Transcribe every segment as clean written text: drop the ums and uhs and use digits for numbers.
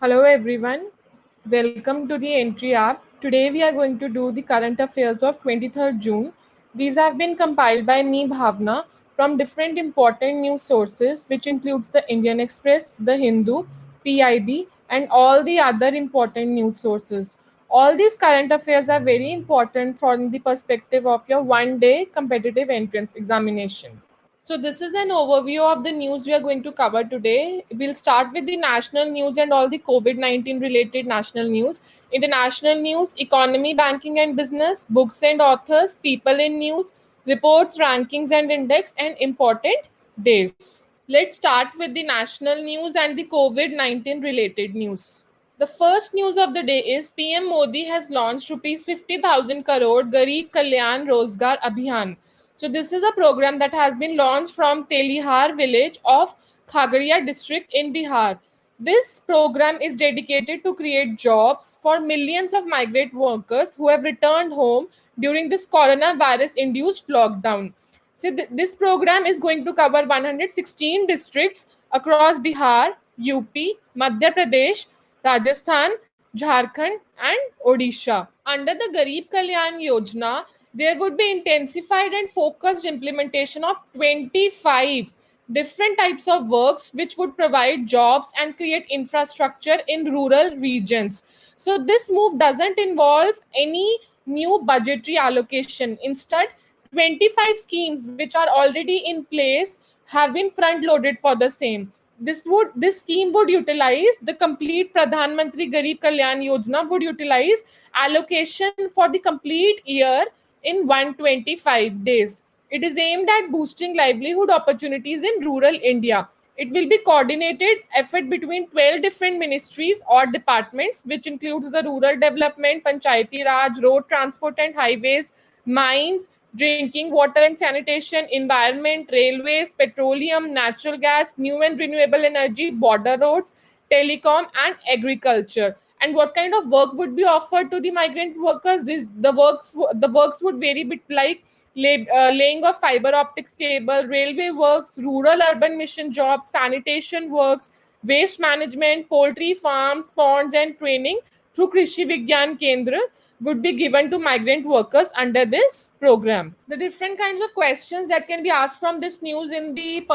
Hello everyone, welcome to the Entry app. Today we are going to do the current affairs of 23rd June. These have been compiled by me Bhavna from different important news sources which includes the Indian Express, the Hindu, PIB and all the other important news sources. All these current affairs are very important from the perspective of your one-day competitive entrance examination. So this is an overview of the news we are going to cover today. We'll start with the national news and all the COVID-19 related national news. In the national news, economy, banking and business, books and authors, people in news, reports, rankings and index, and important days. Let's start with the national news and the COVID-19 related news. The first news of the day is PM Modi has launched rupees 50,000 crore Garib Kalyan Rozgar Abhiyan. So this is a program that has been launched from Telihar village of Khagaria district in Bihar. This program is dedicated to create jobs for millions of migrant workers who have returned home during this coronavirus induced lockdown. So this program is going to cover 116 districts across Bihar, UP, Madhya Pradesh, Rajasthan, Jharkhand, and Odisha. Under the Garib Kalyan Yojana, there would be intensified and focused implementation of 25 different types of works which would provide jobs and create infrastructure in rural regions. So this move doesn't involve any new budgetary allocation. Instead, 25 schemes which are already in place have been front loaded for the same. This scheme would utilize the complete Pradhan Mantri Garib Kalyan Yojana would utilize allocation for the complete year in 125 days. It is aimed at boosting livelihood opportunities in rural India. It will be coordinated effort between 12 different ministries or departments, which includes the rural development, Panchayati Raj, road transport and highways, mines, drinking water and sanitation, environment, railways, petroleum, natural gas, new and renewable energy, border roads, telecom, and agriculture. And what kind of work would be offered to the migrant workers? The works would vary bit like laying of fiber optics cable, railway works, rural urban mission jobs, sanitation works, waste management, poultry farms, ponds, and training through Krishi Vigyan Kendra would be given to migrant workers under this program. The different kinds of questions that can be asked from this news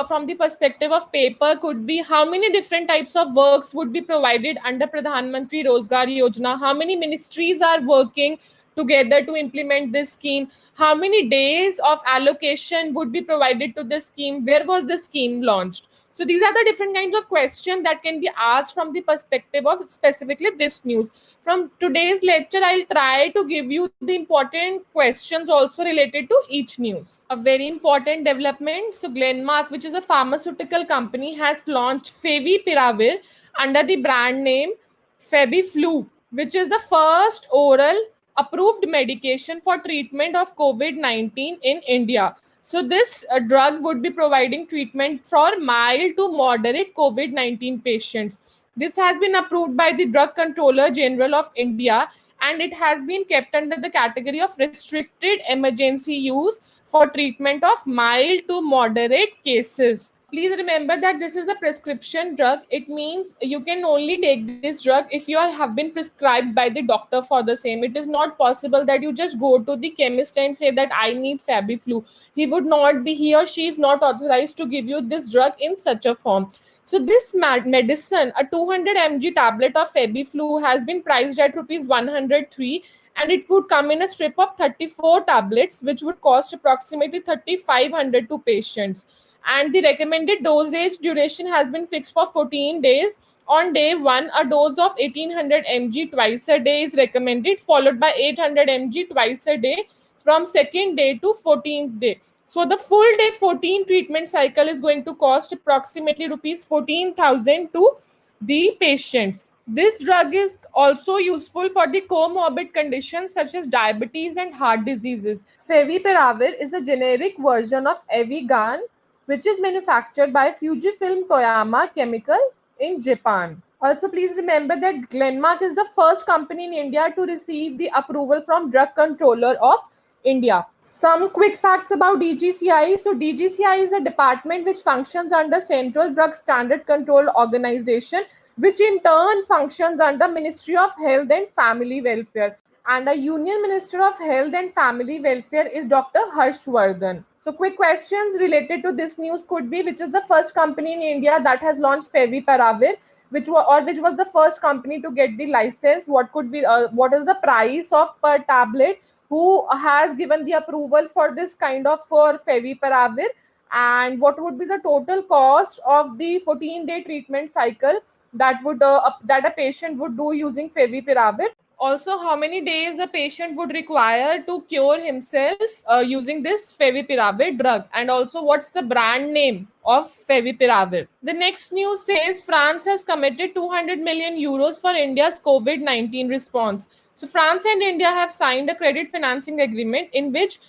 from the perspective of paper could be: how many different types of works would be provided under Pradhan Mantri Rozgar Yojana? How many ministries are working together to implement this scheme? How many days of allocation would be provided to this scheme? Where was the scheme launched? So these are the different kinds of questions that can be asked from the perspective of specifically this news. From today's lecture, I'll try to give you the important questions also related to each news. A very important development. So Glenmark, which is a pharmaceutical company, has launched Favipiravir under the brand name Febiflu, which is the first oral approved medication for treatment of COVID-19 in India. So this drug would be providing treatment for mild to moderate COVID-19 patients. This has been approved by the Drug Controller General of India, and it has been kept under the category of restricted emergency use for treatment of mild to moderate cases. Please remember that this is a prescription drug. It means you can only take this drug if you have been prescribed by the doctor for the same. It is not possible that you just go to the chemist and say that I need Fabiflu. He or she is not authorized to give you this drug in such a form. So this medicine, a 200 mg tablet of Febiflu, has been priced at rupees 103, and it would come in a strip of 34 tablets, which would cost approximately 3,500 to patients. And the recommended dosage duration has been fixed for 14 days. On day 1, a dose of 1800 mg twice a day is recommended, followed by 800 mg twice a day from second day to 14th day. So the full day 14 treatment cycle is going to cost approximately rupees 14,000 to the patients. This drug is also useful for the comorbid conditions such as diabetes and heart diseases. Favipiravir is a generic version of Evigan, which is manufactured by Fujifilm Toyama Chemical in Japan. Also, please remember that Glenmark is the first company in India to receive the approval from Drug Controller of India. Some quick facts about DGCI. So DGCI is a department which functions under Central Drug Standard Control Organization, which in turn functions under Ministry of Health and Family Welfare. And the Union Minister of Health and Family Welfare is Dr. Harshvardhan. So quick questions related to this news could be, which is the first company in India that has launched Favipiravir, which was the first company to get the license? What is the price of per tablet? Who has given the approval for this kind of for Favipiravir? And what would be the total cost of the 14-day treatment cycle that a patient would do using Favipiravir? Also, how many days a patient would require to cure himself using this Favipiravir drug? And also, what's the brand name of Favipiravir? The next news says France has committed 200 million euros for India's COVID-19 response. So, France and India have signed a credit financing agreement in which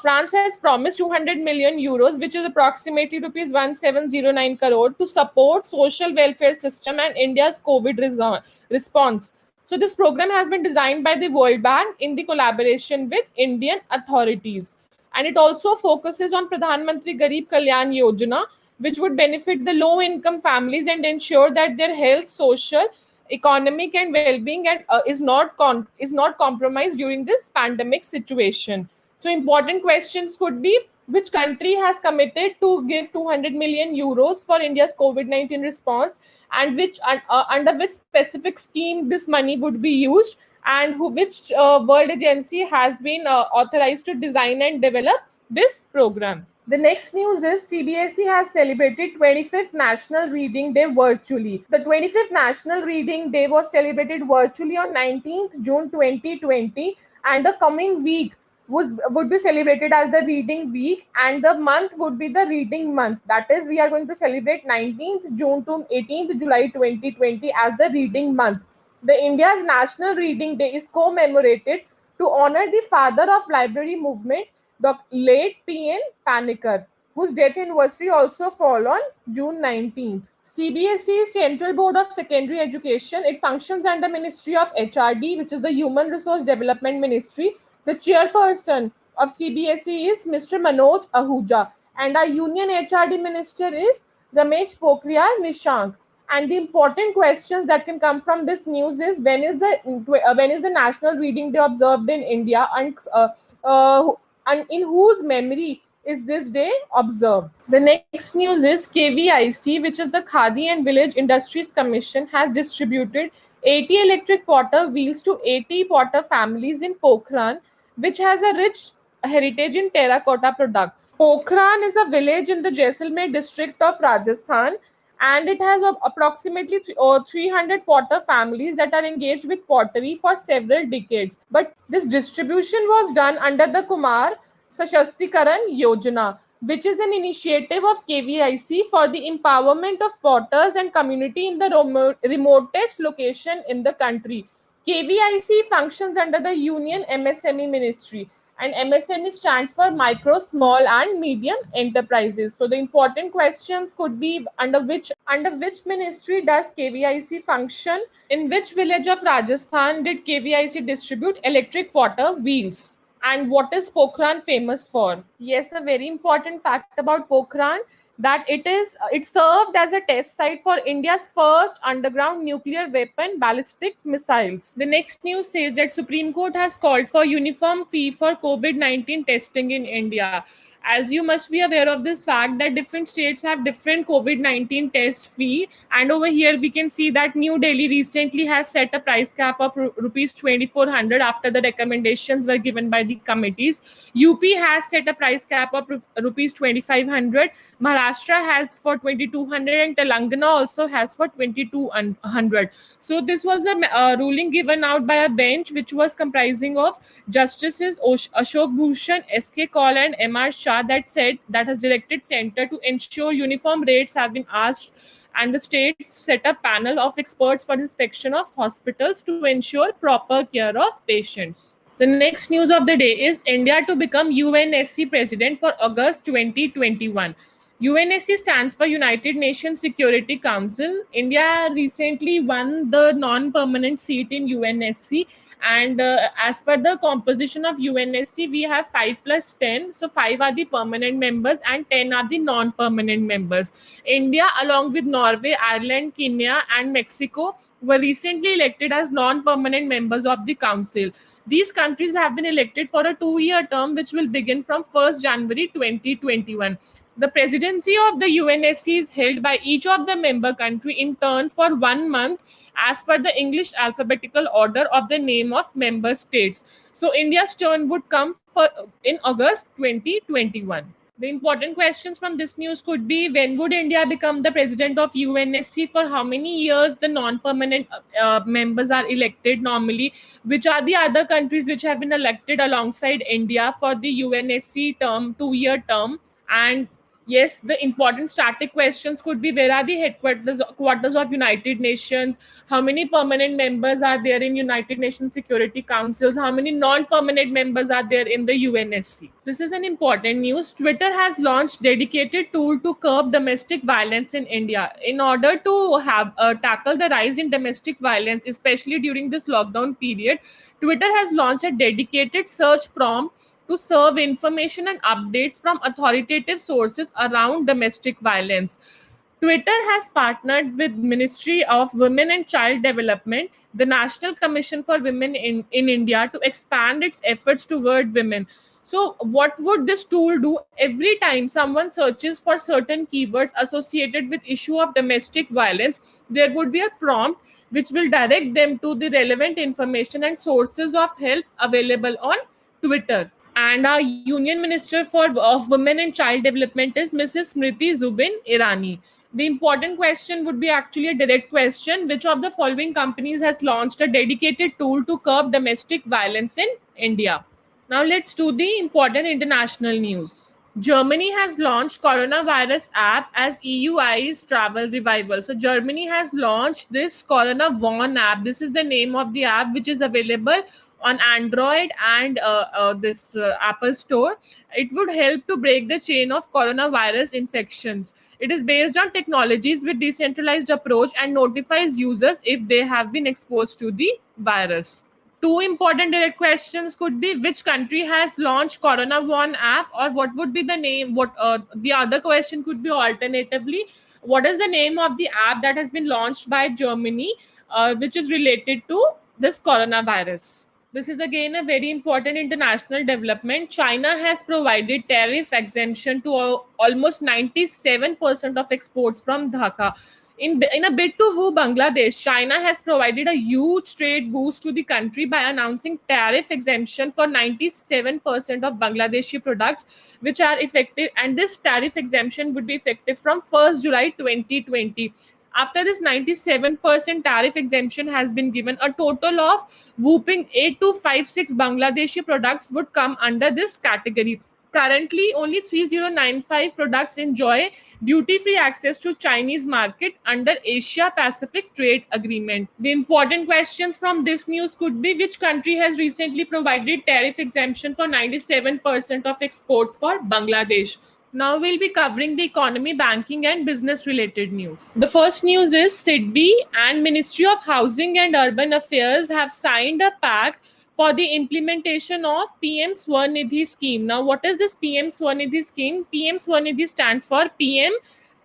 France has promised 200 million euros, which is approximately rupees 1709 crore, to support social welfare system and India's COVID response. So this program has been designed by the World Bank in the collaboration with Indian authorities. And it also focuses on Pradhan Mantri Garib Kalyan Yojana, which would benefit the low income families and ensure that their health, social, economic and well-being is not compromised during this pandemic situation. So important questions could be, which country has committed to give 200 million euros for India's COVID-19 response, and under which specific scheme this money would be used, and which world agency has been authorized to design and develop this program. The next news is CBSE has celebrated 25th National Reading Day virtually. The 25th National Reading Day was celebrated virtually on 19th June 2020, and the coming week would be celebrated as the Reading Week, and the month would be the Reading Month. That is, we are going to celebrate 19th June to 18th July 2020 as the Reading Month. The India's National Reading Day is commemorated to honor the father of library movement, the late P.N. Panikkar, whose death anniversary also fall on June 19th. CBSE is Central Board of Secondary Education. It functions under Ministry of HRD, which is the Human Resource Development Ministry. The chairperson of CBSE is Mr. Manoj Ahuja, and our Union HRD Minister is Ramesh Pokhriyal Nishank. And the important questions that can come from this news is, when is the National Reading Day observed in India, and in whose memory is this day observed? The next news is KVIC, which is the Khadi and Village Industries Commission, has distributed 80 electric potter wheels to 80 potter families in Pokhran, which has a rich heritage in terracotta products. Pokhran is a village in the Jaisalmer district of Rajasthan, and it has approximately 300 potter families that are engaged with pottery for several decades. But this distribution was done under the Kumar Sashastikaran Yojana, which is an initiative of KVIC for the empowerment of potters and community in the remotest location in the country. KVIC functions under the Union MSME Ministry, and MSME stands for Micro, Small and Medium Enterprises. So the important questions could be, under which ministry does KVIC function? In which village of Rajasthan did KVIC distribute electric potter wheels? And what is Pokhran famous for? Yes, a very important fact about Pokhran, that it served as a test site for India's first underground nuclear weapon ballistic missiles. The next news says that Supreme Court has called for uniform fee for COVID-19 testing in India. As you must be aware of this fact that different states have different COVID-19 test fee, and over here we can see that New Delhi recently has set a price cap of rupees 2400 after the recommendations were given by the committees. UP has set a price cap of rupees 2500. Maharashtra has for 2200, and Telangana also has for 2200. So this was a ruling given out by a bench which was comprising of Justices Ashok Bhushan, SK Kaul and MR Shah, that has directed center to ensure uniform rates have been asked, and the states set a panel of experts for inspection of hospitals to ensure proper care of patients. The next news of the day is India to become UNSC president for August 2021. UNSC stands for United Nations Security Council. India recently won the non-permanent seat in UNSC, And as per the composition of UNSC, we have 5 plus 10. So 5 are the permanent members and 10 are the non-permanent members. India, along with Norway, Ireland, Kenya, and Mexico, were recently elected as non-permanent members of the council. These countries have been elected for a 2-year term, which will begin from 1st January 2021. The presidency of the UNSC is held by each of the member country in turn for 1 month, as per the English alphabetical order of the name of member states. So India's turn would come in August 2021. The important questions from this news could be: when would India become the president of UNSC? For how many years the non-permanent members are elected normally? Which are the other countries which have been elected alongside India for the UNSC term, 2-year term? And yes, the important static questions could be: where are the headquarters quarters of United Nations? How many permanent members are there in United Nations Security Councils? How many non-permanent members are there in the UNSC? This is an important news. Twitter has launched dedicated tool to curb domestic violence in India. In order to have tackle the rise in domestic violence, especially during this lockdown period, Twitter has launched a dedicated search prompt to serve information and updates from authoritative sources around domestic violence. Twitter has partnered with Ministry of Women and Child Development, the National Commission for Women in India, to expand its efforts toward women. So what would this tool do? Every time someone searches for certain keywords associated with issue of domestic violence, there would be a prompt which will direct them to the relevant information and sources of help available on Twitter. And our Union Minister of Women and Child Development is Mrs. Smriti Zubin Irani. The important question would be actually a direct question: which of the following companies has launched a dedicated tool to curb domestic violence in India? Now let's do the important international news. Germany has launched coronavirus app as EU eyes travel revival. So Germany has launched this Corona Warn app. This is the name of the app, which is available on Android and this Apple Store. It would help to break the chain of coronavirus infections. It is based on technologies with decentralized approach and notifies users if they have been exposed to the virus. Two important direct questions could be: which country has launched Corona Warn app, or what would be the name? What the other question could be alternatively: what is the name of the app that has been launched by Germany, which is related to this coronavirus? This is again a very important international development. China has provided tariff exemption to almost 97% of exports from Dhaka. In a bid to woo Bangladesh, China has provided a huge trade boost to the country by announcing tariff exemption for 97% of Bangladeshi products, which are effective, and this tariff exemption would be effective from 1st July 2020. After this 97% tariff exemption has been given, a total of whooping 8256 Bangladeshi products would come under this category. Currently, only 3095 products enjoy duty-free access to Chinese market under Asia-Pacific Trade Agreement. The important questions from this news could be: which country has recently provided tariff exemption for 97% of exports for Bangladesh? Now we'll be covering the economy, banking, and business related news. The first news is SIDBI and Ministry of Housing and Urban Affairs have signed a pact for the implementation of PM Swanidhi scheme. Now, what is this PM Swanidhi scheme? PM Swanidhi stands for PM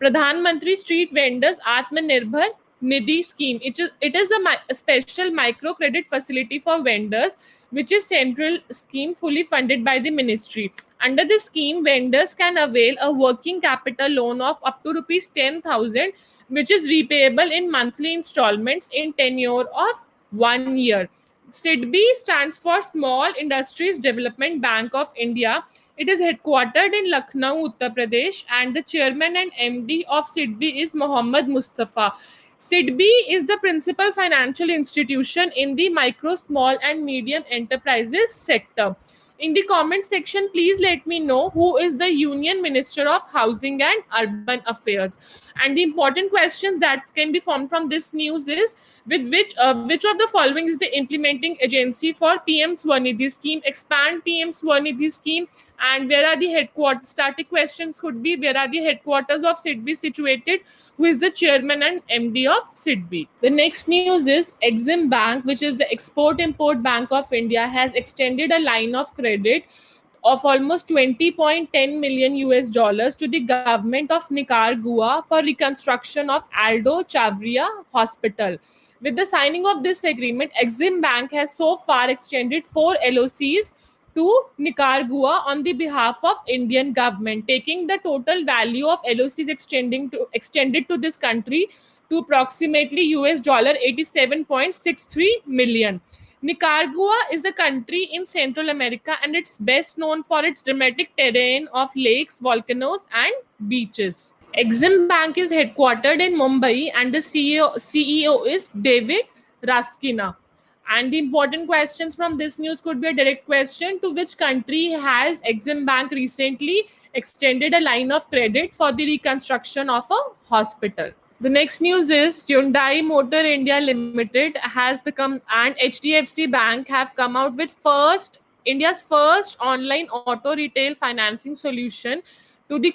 Pradhan Mantri Street Vendors Atmanirbhar Nidhi scheme. It is a special micro credit facility for vendors, which is central scheme fully funded by the ministry. Under this scheme, vendors can avail a working capital loan of up to rupees 10,000, which is repayable in monthly installments in tenure of 1 year. SIDBI stands for Small Industries Development Bank of India. It is headquartered in Lucknow, Uttar Pradesh, and the chairman and MD of SIDBI is Mohammad Mustafa. SIDBI is the principal financial institution in the micro, small, and medium enterprises sector. In the comment section, please let me know who is the Union Minister of Housing and Urban Affairs. And the important questions that can be formed from this news is: with which of the following is the implementing agency for PM Swanidhi scheme? Expand PM Swanidhi scheme And where are the headquarters? Static questions could be, where are the headquarters of SIDBI situated? Who is the chairman and MD of SIDBI? The next news is Exim Bank, which is the Export Import Bank of India, has extended a line of credit of almost 20.10 million US dollars to the government of Nicaragua for reconstruction of Aldo Chavria Hospital. With the signing of this agreement, Exim Bank has so far extended 4 LOCs to Nicaragua on the behalf of Indian government, taking the total value of LOCs extended to this country to approximately US dollar 87.63 million. Nicaragua is a country in Central America, and it's best known for its dramatic terrain of lakes, volcanoes, and beaches. Exim Bank is headquartered in Mumbai, and the CEO is David Raskina. And the important questions from this news could be a direct question: to which country has Exim Bank recently extended a line of credit for the reconstruction of a hospital? The next news is Hyundai Motor India Limited has become, and HDFC Bank have come out with India's first online auto retail financing solution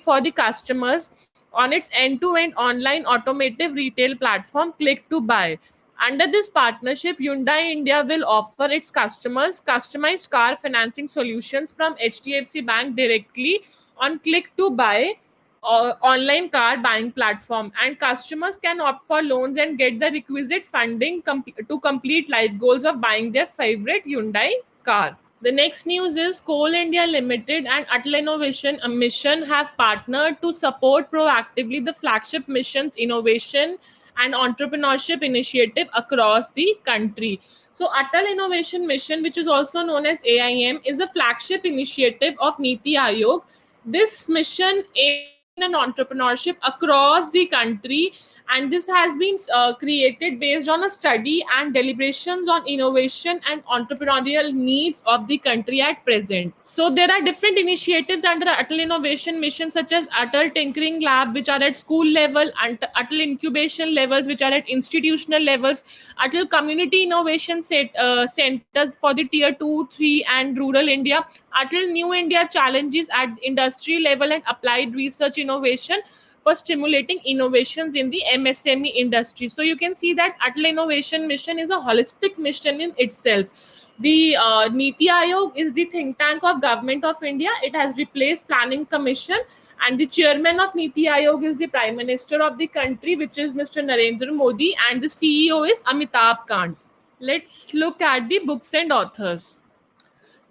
for the customers on its end-to-end online automotive retail platform Click to Buy. Under this partnership, Hyundai India will offer its customers customized car financing solutions from HDFC Bank directly on Click to Buy online car buying platform, and customers can opt for loans and get the requisite funding to complete life goals of buying their favorite Hyundai car. The next news is Coal India Limited and Atal Innovation Mission have partnered to support proactively the flagship missions innovation and entrepreneurship initiative across the country. So Atal Innovation Mission, which is also known as AIM, is a flagship initiative of Niti Aayog. This mission aims and entrepreneurship across the country, and this has been created based on a study and deliberations on innovation and entrepreneurial needs of the country at present. So there are different initiatives under Atal Innovation Mission, such as Atal Tinkering Lab, which are at school level, and Atal Incubation levels, which are at institutional levels, Atal Community Innovation Centers for the Tier 2, 3 and rural India, Atal New India Challenges at industry level and applied research innovation for stimulating innovations in the MSME industry. So you can see that Atal Innovation Mission is a holistic mission in itself. The Niti Aayog is the think tank of Government of India. It has replaced Planning Commission, and the chairman of Niti Aayog is the Prime Minister of the country, which is Mr. Narendra Modi, and the CEO is Amitabh Kant. Let's look at the books and authors.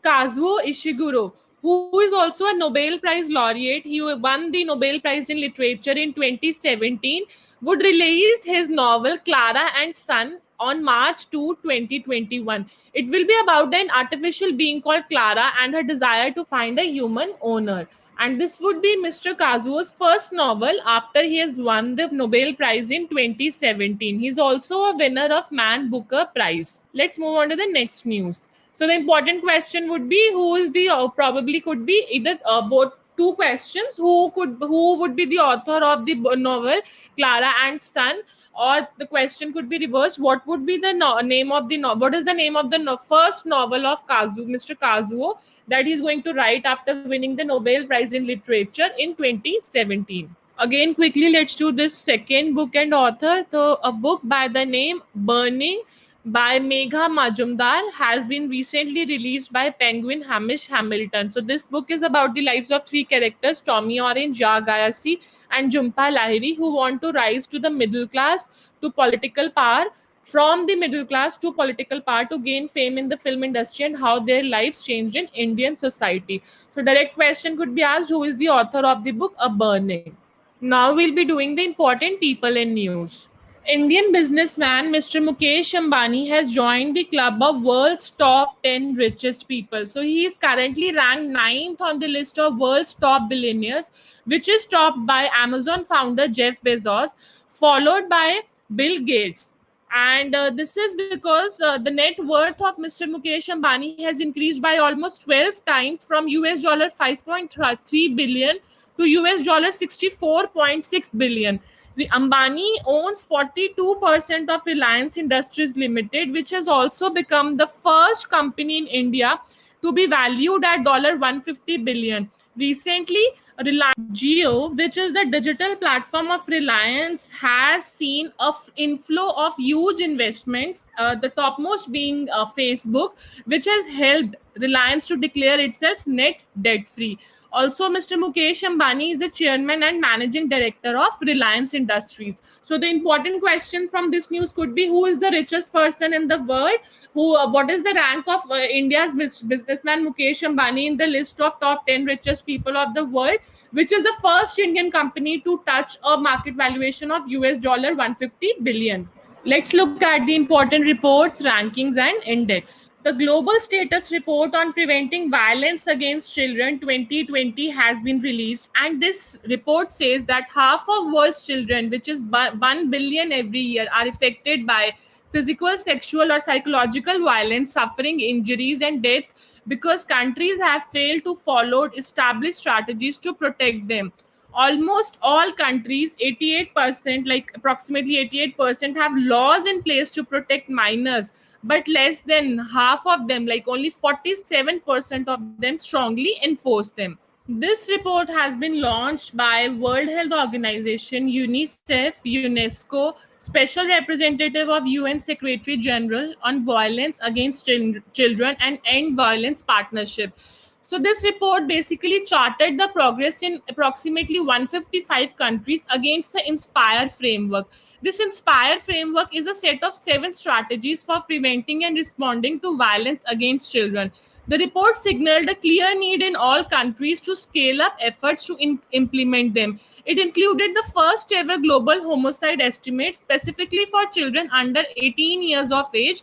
Kazuo Ishiguro, who is also a Nobel Prize laureate. He won the Nobel Prize in Literature in 2017, would release his novel Clara and Son on March 2, 2021. It will be about an artificial being called Clara and her desire to find a human owner. And this would be Mr. Kazuo's first novel after he has won the Nobel Prize in 2017. He's also a winner of Man Booker Prize. Let's move on to the next news. So the important question would be, who is the probably could be either both two questions: who would be the author of the novel Clara and Son, or the question could be reversed: what would be the name of the novel? What is the name of the first novel of Mr. Kazuo, that he's going to write after winning the Nobel Prize in Literature in 2017? Again, quickly, let's do this second book and author. So a book by the name Burning by Megha Majumdar has been recently released by Penguin Hamish Hamilton. So this book is about the lives of three characters, Tommy Orange, Jha Gayasi and Jhumpa Lahiri, who want to rise to the middle class to political power, from the middle class to political power, to gain fame in the film industry, and how their lives changed in Indian society. So direct question could be asked: who is the author of the book A Burning? Now we'll be doing the important people in news. Indian businessman Mr. Mukesh Ambani has joined the club of world's top 10 richest people. So he is currently ranked 9th on the list of world's top billionaires, which is topped by Amazon founder Jeff Bezos, followed by Bill Gates. And this is because the net worth of Mr. Mukesh Ambani has increased by almost 12 times, from US dollar 5.3 billion to US dollar 64.6 billion. The Ambani owns 42% of Reliance Industries Limited, which has also become the first company in India to be valued at $150 billion. Recently, Reliance Jio, which is the digital platform of Reliance, has seen a inflow of huge investments. The topmost being Facebook, which has helped Reliance to declare itself net debt free. Also, Mr. Mukesh Ambani is the chairman and managing director of Reliance Industries. So, the important question from this news could be, who is the richest person in the world? What is the rank of India's businessman Mukesh Ambani in the list of top 10 richest people of the world, which is the first Indian company to touch a market valuation of US dollar 150 billion. Let's look at the important reports, rankings, and index. The Global Status Report on Preventing Violence Against Children 2020 has been released, and this report says that half of world's children, which is 1 billion every year, are affected by physical, sexual, or psychological violence, suffering, injuries, and death because countries have failed to follow established strategies to protect them. Almost all countries, 88%, like approximately 88%, have laws in place to protect minors, but less than half of them, like only 47% of them, strongly enforce them. This report has been launched by World Health Organization, UNICEF, UNESCO, Special Representative of UN Secretary General on Violence Against Children and End Violence Partnership. So this report basically charted the progress in approximately 155 countries against the INSPIRE framework. This INSPIRE framework is a set of 7 strategies for preventing and responding to violence against children. The report signaled a clear need in all countries to scale up efforts to implement them. It included the first ever global homicide estimate specifically for children under 18 years of age.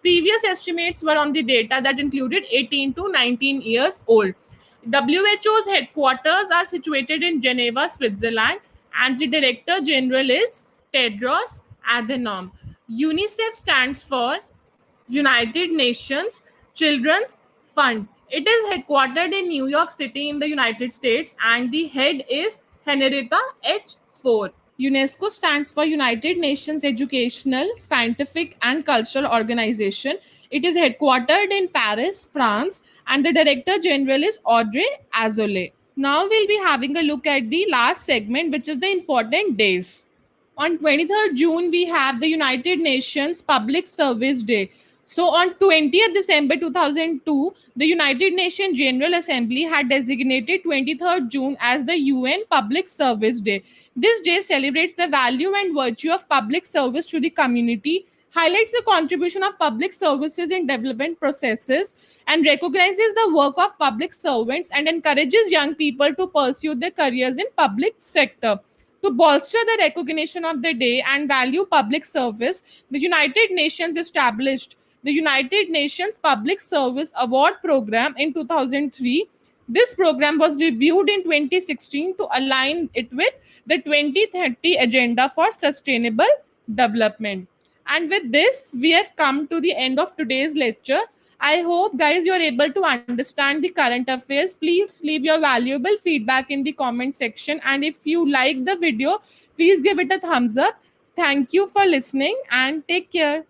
Previous estimates were on the data that included 18 to 19 years old. WHO's headquarters are situated in Geneva, Switzerland, and the Director General is Tedros Adhanom. UNICEF stands for United Nations Children's Fund. It is headquartered in New York City in the United States, and the head is Henrietta H. Fore. UNESCO stands for United Nations Educational, Scientific and Cultural Organization. It is headquartered in Paris, France, and the Director General is Audrey Azoulay. Now we'll be having a look at the last segment, which is the important days. On 23rd June, we have the United Nations Public Service Day. So on 20th December 2002, the United Nations General Assembly had designated 23rd June as the UN Public Service Day. This day celebrates the value and virtue of public service to the community, highlights the contribution of public services in development processes, and recognizes the work of public servants and encourages young people to pursue their careers in public sector. To bolster the recognition of the day and value public service, the United Nations established the United Nations Public Service Award Program in 2003. This program was reviewed in 2016 to align it with the 2030 Agenda for Sustainable Development. And with this, we have come to the end of today's lecture. I hope, guys, you're able to understand the current affairs. Please leave your valuable feedback in the comment section. And if you like the video, please give it a thumbs up. Thank you for listening and take care.